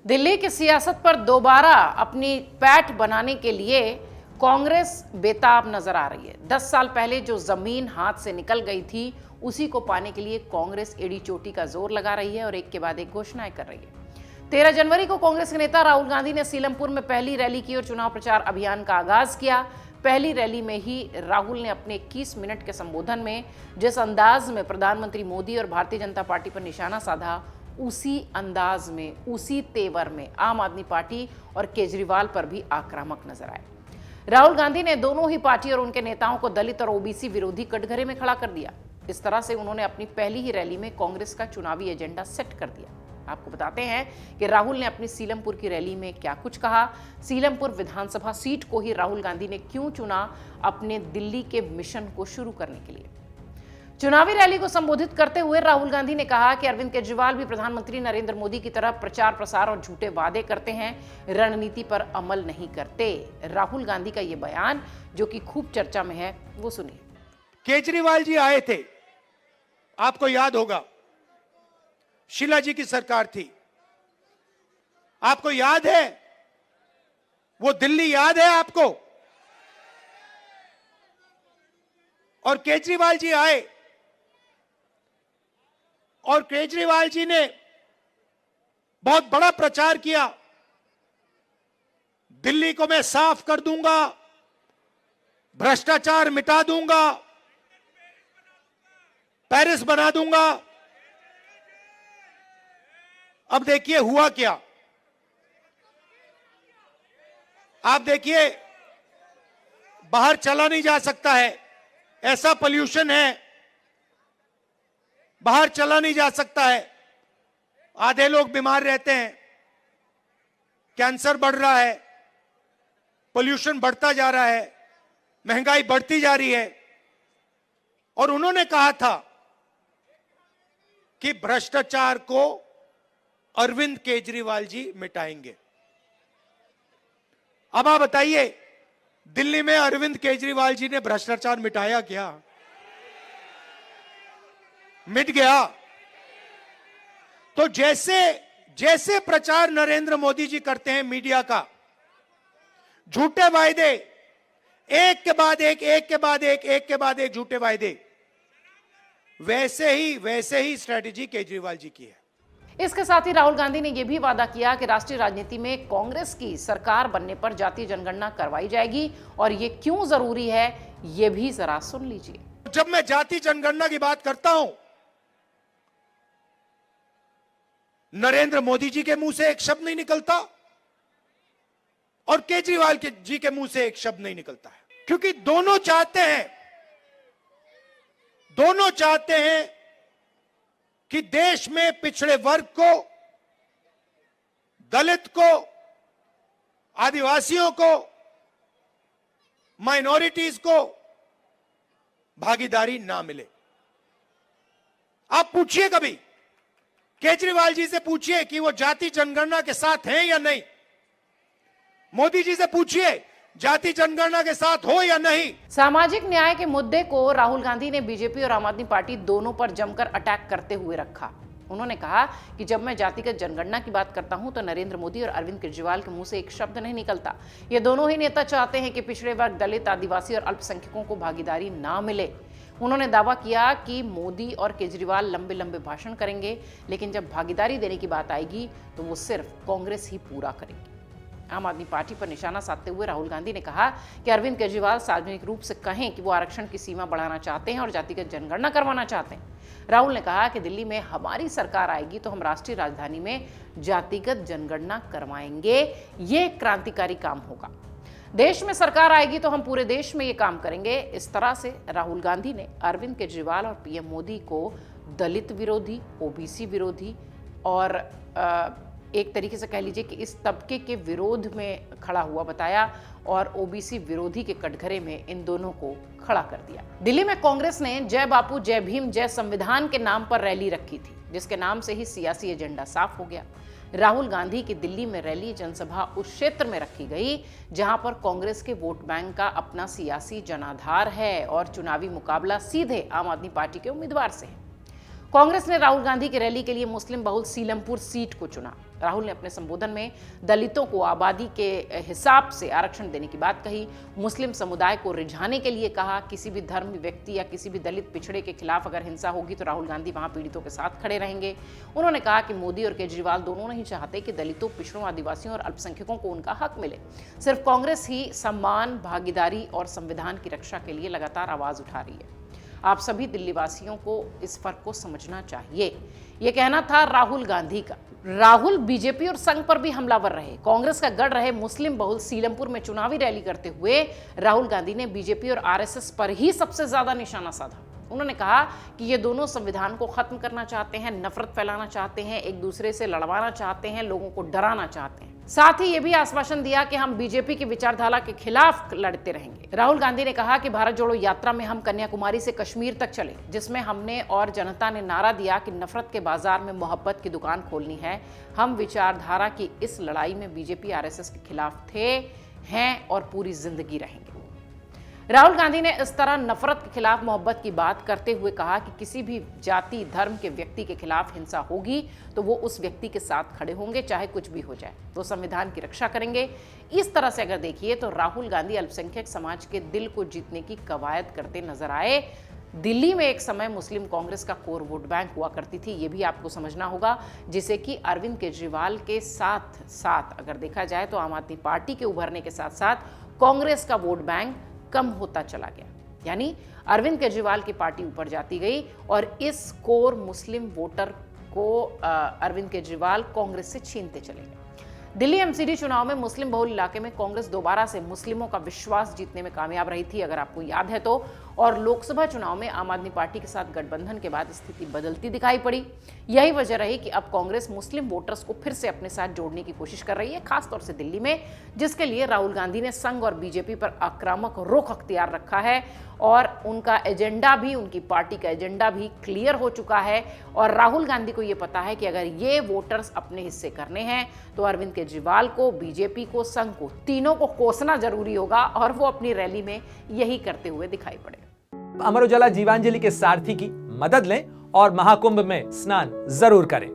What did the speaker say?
दिल्ली की सियासत पर दोबारा अपनी पैठ बनाने के लिए कांग्रेस बेताब नजर आ रही है। 10 साल पहले जो जमीन हाथ से निकल गई थी, उसी को पाने के लिए कांग्रेस एड़ी चोटी का जोर लगा रही है और एक के बाद एक घोषणाएं कर रही है। 13 जनवरी को कांग्रेस के नेता राहुल गांधी ने सीलमपुर में पहली रैली की और चुनाव प्रचार अभियान का आगाज किया। पहली रैली में ही राहुल ने अपने 21 मिनट के संबोधन में जिस अंदाज में प्रधानमंत्री मोदी और भारतीय जनता पार्टी पर निशाना साधा, उसी अंदाज में, उसी तेवर में आम आदमी पार्टी और केजरीवाल पर भी आक्रामक नजर आए। राहुल गांधी ने दोनों ही पार्टी और उनके नेताओं को दलित और ओबीसी विरोधी कटघरे में खड़ा कर दिया। इस तरह से उन्होंने अपनी पहली ही रैली में कांग्रेस का चुनावी एजेंडा सेट कर दिया। आपको बताते हैं कि राहुल ने अपनी सीलमपुर की रैली में क्या कुछ कहा, सीलमपुर विधानसभा सीट को ही राहुल गांधी ने क्यों चुना अपने दिल्ली के मिशन को शुरू करने के लिए। चुनावी रैली को संबोधित करते हुए राहुल गांधी ने कहा कि अरविंद केजरीवाल भी प्रधानमंत्री नरेंद्र मोदी की तरह प्रचार प्रसार और झूठे वादे करते हैं, रणनीति पर अमल नहीं करते। राहुल गांधी का यह बयान जो कि खूब चर्चा में है, वो सुनिए। केजरीवाल जी आए थे, आपको याद होगा, शीला जी की सरकार थी, आपको याद है? वो दिल्ली याद है आपको? और केजरीवाल जी आए और केजरीवाल जी ने बहुत बड़ा प्रचार किया, दिल्ली को मैं साफ कर दूंगा, भ्रष्टाचार मिटा दूंगा, पेरिस बना दूंगा। अब देखिए हुआ क्या। आप देखिए, बाहर चला नहीं जा सकता है, ऐसा पोल्यूशन है, बाहर चला नहीं जा सकता है, आधे लोग बीमार रहते हैं, कैंसर बढ़ रहा है, पोल्यूशन बढ़ता जा रहा है, महंगाई बढ़ती जा रही है। और उन्होंने कहा था कि भ्रष्टाचार को अरविंद केजरीवाल जी मिटाएंगे। अब आप बताइए, दिल्ली में अरविंद केजरीवाल जी ने भ्रष्टाचार मिटाया क्या? मिट गया। तो जैसे प्रचार नरेंद्र मोदी जी करते हैं मीडिया का, झूठे वायदे, एक के बाद एक झूठे वायदे, वैसे ही स्ट्रेटेजी केजरीवाल जी की है। इसके साथ ही राहुल गांधी ने यह भी वादा किया कि राष्ट्रीय राजनीति में कांग्रेस की सरकार बनने पर जातीय जनगणना करवाई जाएगी और यह क्यों जरूरी है, यह भी जरा सुन लीजिए। जब मैं जाति जनगणना की बात करता हूं, नरेंद्र मोदी जी के मुंह से एक शब्द नहीं निकलता और केजरीवाल जी के मुंह से एक शब्द नहीं निकलता है, क्योंकि दोनों चाहते हैं कि देश में पिछड़े वर्ग को, दलित को, आदिवासियों को, माइनॉरिटीज को भागीदारी ना मिले। आप पूछिए, कभी केजरीवाल जी से पूछिए कि वो जाति जनगणना के साथ हैं या नहीं। मोदी जी से पूछिए, जाति जनगणना के साथ हो या नहीं। सामाजिक न्याय के मुद्दे को राहुल गांधी ने बीजेपी और आम आदमी पार्टी दोनों पर जमकर अटैक करते हुए रखा। उन्होंने कहा कि जब मैं जातिगत जनगणना की बात करता हूं तो नरेंद्र मोदी और अरविंद केजरीवाल के मुंह से एक शब्द नहीं निकलता। ये दोनों ही नेता चाहते हैं कि पिछड़े वर्ग, दलित, आदिवासी और अल्पसंख्यकों को भागीदारी ना मिले। उन्होंने दावा किया कि मोदी और केजरीवाल लंबे लंबे भाषण करेंगे, लेकिन जब भागीदारी देने की बात आएगी तो वो सिर्फ कांग्रेस ही पूरा करेगी। आम आदमी पार्टी पर निशाना साधते हुए राहुल गांधी ने कहा कि अरविंद केजरीवाल सार्वजनिक रूप से कहें कि वो आरक्षण की सीमा बढ़ाना चाहते हैं और जातिगत जनगणना करवाना चाहते हैं। राहुल ने कहा कि दिल्ली में हमारी सरकार आएगी तो हम राष्ट्रीय राजधानी में जातिगत जनगणना करवाएंगे, ये क्रांतिकारी काम होगा। देश में सरकार आएगी तो हम पूरे देश में ये काम करेंगे। इस तरह से राहुल गांधी ने अरविंद केजरीवाल और पीएम मोदी को दलित विरोधी, ओबीसी विरोधी और एक तरीके से कह लीजिए कि इस तबके के विरोध में खड़ा हुआ बताया और ओबीसी विरोधी के कटघरे में इन दोनों को खड़ा कर दिया। दिल्ली में कांग्रेस ने जय बापू, जय भीम, जय संविधान के नाम पर रैली रखी थी, जिसके नाम से ही सियासी एजेंडा साफ हो गया। राहुल गांधी की दिल्ली में रैली, जनसभा उस क्षेत्र में रखी गई जहां पर कांग्रेस के वोट बैंक का अपना सियासी जनाधार है और चुनावी मुकाबला सीधे आम आदमी पार्टी के उम्मीदवार से है। कांग्रेस ने राहुल गांधी की रैली के लिए मुस्लिम बहुल सीलमपुर सीट को चुना। राहुल ने अपने संबोधन में दलितों को आबादी के हिसाब से आरक्षण देने की बात कही। मुस्लिम समुदाय को रिझाने के लिए कहा, किसी भी धर्म व्यक्ति या किसी भी दलित पिछड़े के खिलाफ अगर हिंसा होगी तो राहुल गांधी वहां पीड़ितों के साथ खड़े रहेंगे। उन्होंने कहा कि मोदी और केजरीवाल दोनों नहीं चाहते कि दलितों, पिछड़ों, आदिवासियों और अल्पसंख्यकों को उनका हक मिले। सिर्फ कांग्रेस ही सम्मान, भागीदारी और संविधान की रक्षा के लिए लगातार आवाज उठा रही है। आप सभी दिल्ली वासियों को इस फर्क को समझना चाहिए। यह कहना था राहुल गांधी का। राहुल बीजेपी और संघ पर भी हमलावर रहे। कांग्रेस का गढ़ रहे मुस्लिम बहुल सीलमपुर में चुनावी रैली करते हुए राहुल गांधी ने बीजेपी और आरएसएस पर ही सबसे ज्यादा निशाना साधा। उन्होंने कहा कि ये दोनों संविधान को खत्म करना चाहते हैं, नफरत फैलाना चाहते हैं, एक दूसरे से लड़वाना चाहते हैं, लोगों को डराना चाहते हैं। साथ ही ये भी आश्वासन दिया कि हम बीजेपी की विचारधारा के खिलाफ लड़ते रहेंगे। राहुल गांधी ने कहा कि भारत जोड़ो यात्रा में हम कन्याकुमारी से कश्मीर तक चले, जिसमें हमने और जनता ने नारा दिया कि नफरत के बाजार में मोहब्बत की दुकान खोलनी है। हम विचारधारा की इस लड़ाई में बीजेपी आरएसएस के खिलाफ थे, हैं और पूरी जिंदगी रहेंगे। राहुल गांधी ने इस तरह नफरत के खिलाफ मोहब्बत की बात करते हुए कहा कि किसी भी जाति, धर्म के व्यक्ति के खिलाफ हिंसा होगी तो वो उस व्यक्ति के साथ खड़े होंगे, चाहे कुछ भी हो जाए। वो संविधान की रक्षा करेंगे। इस तरह से अगर देखिए तो राहुल गांधी अल्पसंख्यक समाज के दिल को जीतने की कवायद करते नजर आए। दिल्ली में एक समय मुस्लिम कांग्रेस का कोर वोट बैंक हुआ करती थी, ये भी आपको समझना होगा, जिसे कि अरविंद केजरीवाल के साथ साथ अगर देखा जाए तो आम आदमी पार्टी के उभरने के साथ साथ कांग्रेस का वोट बैंक कम होता चला गया। यानी अरविंद केजरीवाल की पार्टी ऊपर जाती गई और इस कोर मुस्लिम वोटर को अरविंद केजरीवाल कांग्रेस से छीनते चले गए। दिल्ली एमसीडी चुनाव में मुस्लिम बहुल इलाके में कांग्रेस दोबारा से मुस्लिमों का विश्वास जीतने में कामयाब रही थी, अगर आपको याद है तो। और लोकसभा चुनाव में आम आदमी पार्टी के साथ गठबंधन के बाद स्थिति बदलती दिखाई पड़ी। यही वजह रही कि अब कांग्रेस मुस्लिम वोटर्स को फिर से अपने साथ जोड़ने की कोशिश कर रही है, खासतौर से दिल्ली में, जिसके लिए राहुल गांधी ने संघ और बीजेपी पर आक्रामक रुख अख्तियार रखा है। और उनका एजेंडा भी, उनकी पार्टी का एजेंडा भी क्लियर हो चुका है। और राहुल गांधी को यह पता है कि अगर ये वोटर्स अपने हिस्से करने हैं तो अरविंद केजरीवाल को, बीजेपी को, संघ को, तीनों को कोसना जरूरी होगा। और वो अपनी रैली में यही करते हुए दिखाई पड़े। अमर उजाला जीवांजलि के सारथी की मदद लें और महाकुंभ में स्नान जरूर करें।